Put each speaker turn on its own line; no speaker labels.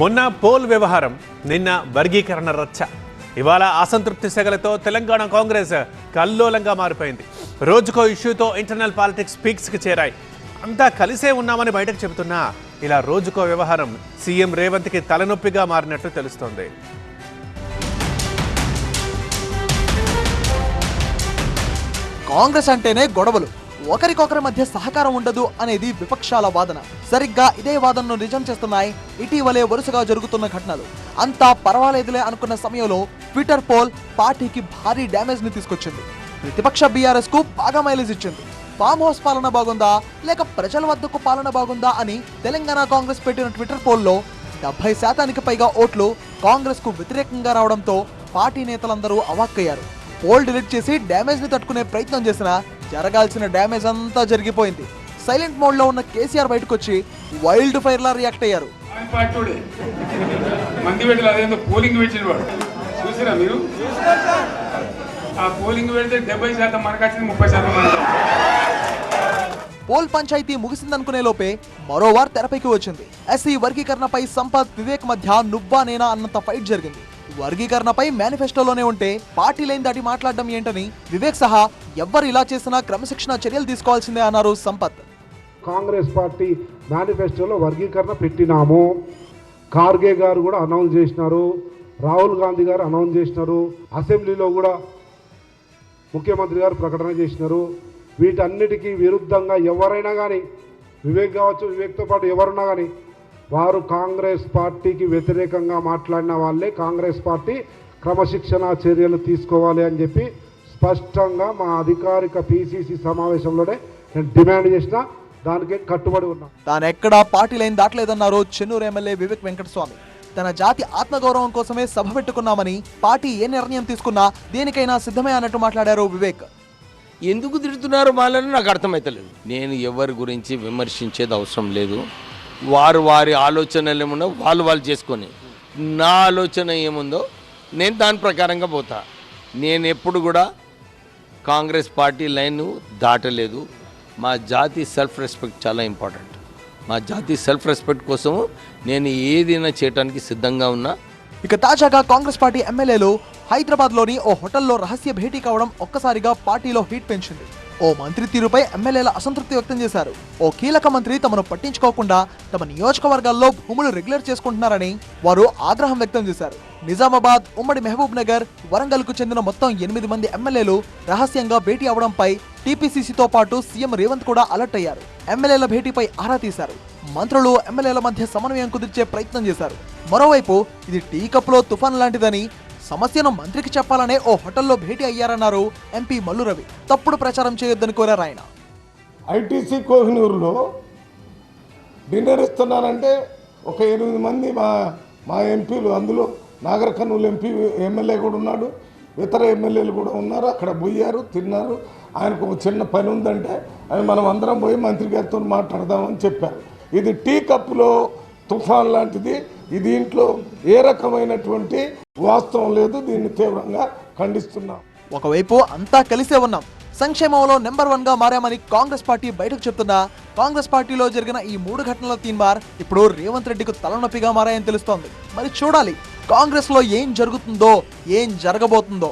మొన్న పోల్ వ్యవహారం, నిన్న వర్గీకరణ రచ్చ. ఇవాళ అసంతృప్తి సెగలతో తెలంగాణ కాంగ్రెస్ కల్లోలంగా మారిపోయింది. రోజుకో ఇష్యూతో ఇంటర్నల్ పాలిటిక్స్ పీక్స్కి చేరాయి. అంతా కలిసే ఉన్నామని బయటకు చెబుతున్నా ఇలా రోజుకో వ్యవహారం సీఎం రేవంత్కి తలనొప్పిగా మారినట్లు తెలుస్తోంది.
కాంగ్రెస్ అంటేనే గొడవలు, ఒకరికొకరి మధ్య సహకారం ఉండదు అనేది విపక్షాల వాదన. సరిగ్గా ఇదే వాదనను నిజం చేస్తున్నాయి ఇటీవలే వరుసగా జరుగుతున్న ఘటనలు. అంతా పర్వాలేదులే అనుకున్న సమయంలో ట్విట్టర్ పోల్ పార్టీకి భారీ డ్యామేజ్ ని తీసుకొచ్చింది. ప్రతిపక్ష బీఆర్ఎస్ కు బాగా మైలేజ్ ఇచ్చింది. ఫామ్ హౌస్ పాలన బాగుందా లేక ప్రజల వద్దకు పాలన బాగుందా అని తెలంగాణ కాంగ్రెస్ పెట్టిన ట్విట్టర్ పోల్లో 70% పైగా ఓట్లు కాంగ్రెస్ కు వ్యతిరేకంగా రావడంతో పార్టీ నేతలందరూ అవాక్కయ్యారు. పోల్ డిలీట్ చేసి డ్యామేజ్ ని తట్టుకునే ప్రయత్నం చేసినా జరగాల్సిన డ్యామేజ్ అంతా జరిగిపోయింది. సైలెంట్ మోడ్ లో ఉన్న కేసీఆర్ బయటకు వచ్చి వైల్డ్ ఫైర్ లా రియాక్ట్ అయ్యారు. పోల్ పంచాయతీ ముగిసిందనుకునే లోపే మరో వార్ తెరపైకి వచ్చింది. ఎస్సీ వర్గీకరణపై సంపత్, వివేక్ మధ్య నువ్వా నేనా అన్నంత ఫైట్ జరిగింది. వర్గీకరణపై మేనిఫెస్టోలోనే ఉంటే పార్టీ లైన్ దాటి మాట్లాడడం ఏంటని వివేక్ సహా ఎవ్వరు ఇలా చేసినా క్రమశిక్షణ చర్యలు తీసుకోవాల్సిందే అన్నారు సంపత్.
కాంగ్రెస్ పార్టీ మేనిఫెస్టోలో వర్గీకరణ పెట్టినాము. ఖార్గే గారు కూడా అనౌన్స్ చేసినారు, రాహుల్ గాంధీ గారు అనౌన్స్ చేసినారు, అసెంబ్లీలో కూడా ముఖ్యమంత్రి గారు ప్రకటన చేసినారు. వీటన్నిటికీ విరుద్ధంగా ఎవరైనా కానీ, వివేక్ కావచ్చు, వివేక్తో పాటు ఎవరున్నా కానీ వారు కాంగ్రెస్ పార్టీకి వ్యతిరేకంగా మాట్లాడిన వాళ్ళే కాంగ్రెస్ పార్టీ క్రమశిక్షణ చర్యలు తీసుకోవాలి అని చెప్పి స్పష్టంగా మా అధికారిక పిసిసి సమావేశంలోనే నేను డిమాండ్ చేసిన, దానికి కట్టుబడి ఉన్నా.
తానెక్కడా పార్టీ లైన్ దాటలేదన్నారు చెన్నూరు ఎమ్మెల్యే వివేక్ వెంకటస్వామి. తన జాతి ఆత్మగౌరవం కోసమే సభ పెట్టుకున్నామని, పార్టీ ఏ నిర్ణయం తీసుకున్నా దేనికైనా సిద్ధమే అన్నట్టు మాట్లాడారు వివేక్.
ఎందుకు తిడుతున్నారు వాళ్ళని నాకు అర్థమవుతలేదు. నేను ఎవరి గురించి విమర్శించేది అవసరం లేదు. వారి ఆలోచనలు ఏముందో వాళ్ళు చేసుకొని, నా ఆలోచన ఏముందో నేను దాని ప్రకారంగా పోతా. నేను ఎప్పుడు కూడా కాంగ్రెస్ పార్టీ లైన్ దాటలేదు. మా జాతి సెల్ఫ్ రెస్పెక్ట్ చాలా ఇంపార్టెంట్. మా జాతి సెల్ఫ్ రెస్పెక్ట్ కోసము నేను ఏదైనా చేయడానికి సిద్ధంగా ఉన్నా.
ఇక తాజాగా కాంగ్రెస్ పార్టీ ఎమ్మెల్యేలు హైదరాబాద్లోని ఓ హోటల్లో రహస్య భేటీ కావడం ఒక్కసారిగా పార్టీలో హీట్ పెంచింది. ఓ మంత్రి తీరుపై ఎమ్మెల్యేల అసంతృప్తి వ్యక్తం చేశారు. ఓ కీలక మంత్రి తమను పట్టించుకోకుండా తమ నియోజకవర్గాల్లో భూములు రెగ్యులర్ చేసుకుంటున్నారని వారు ఆగ్రహం వ్యక్తం చేశారు. నిజామాబాద్, ఉమ్మడి మహబూబ్ నగర్, వరంగల్ కు చెందిన మొత్తం 8 మంది ఎమ్మెల్యేలు రహస్యంగా భేటీ అవడంపై టీపీసీసీతో పాటు సీఎం రేవంత్ కూడా అలర్ట్ అయ్యారు. ఎమ్మెల్యేల భేటీపై ఆరా తీశారు. మంత్రులు ఎమ్మెల్యేల మధ్య సమన్వయం కుదిర్చే ప్రయత్నం చేశారు. మరోవైపు ఇది టీ కప్లో తుఫాన్ లాంటిదని, సమస్యను మంత్రికి చెప్పాలనే ఓ హోటల్లో భేటీ అయ్యారన్నారు ఎంపీ మల్లు రవి. తప్పుడు ప్రచారం చేయొద్దని కోరారు ఆయన.
ఐటీసీ కోహినూరులో డిన్నర్ ఇస్తున్నారంటే ఒక 8 మంది మా ఎంపీలు, అందులో నాగర్ కర్నూలు ఎమ్మెల్యే కూడా ఉన్నాడు, ఇతర ఎమ్మెల్యేలు కూడా ఉన్నారు. అక్కడ పోయారు, తిన్నారు. ఆయనకు ఒక చిన్న పని ఉందంటే అది మనం అందరం పోయి మంత్రి గారితో మాట్లాడదామని చెప్పారు. ఇది టీ కప్పులో తుఫాన్ లాంటిది. దీంట్లో ఏ రకమైనటువంటి వాస్తవం లేదు. దీన్ని తీవ్రంగా ఖండిస్తున్నాం.
ఒకవైపు అంతా కలిసే ఉన్నాం, సంక్షేమంలో నెంబర్ 1 గా మారామని కాంగ్రెస్ పార్టీ బయటకు చెప్తున్నా, కాంగ్రెస్ పార్టీలో జరిగిన ఈ 3 ఘటనల తీన్మార్ ఇప్పుడు రేవంత్ రెడ్డికి తలనొప్పిగా మారాయని తెలుస్తోంది. మరి చూడాలి కాంగ్రెస్ లో ఏం జరుగుతుందో, ఏం జరగబోతుందో.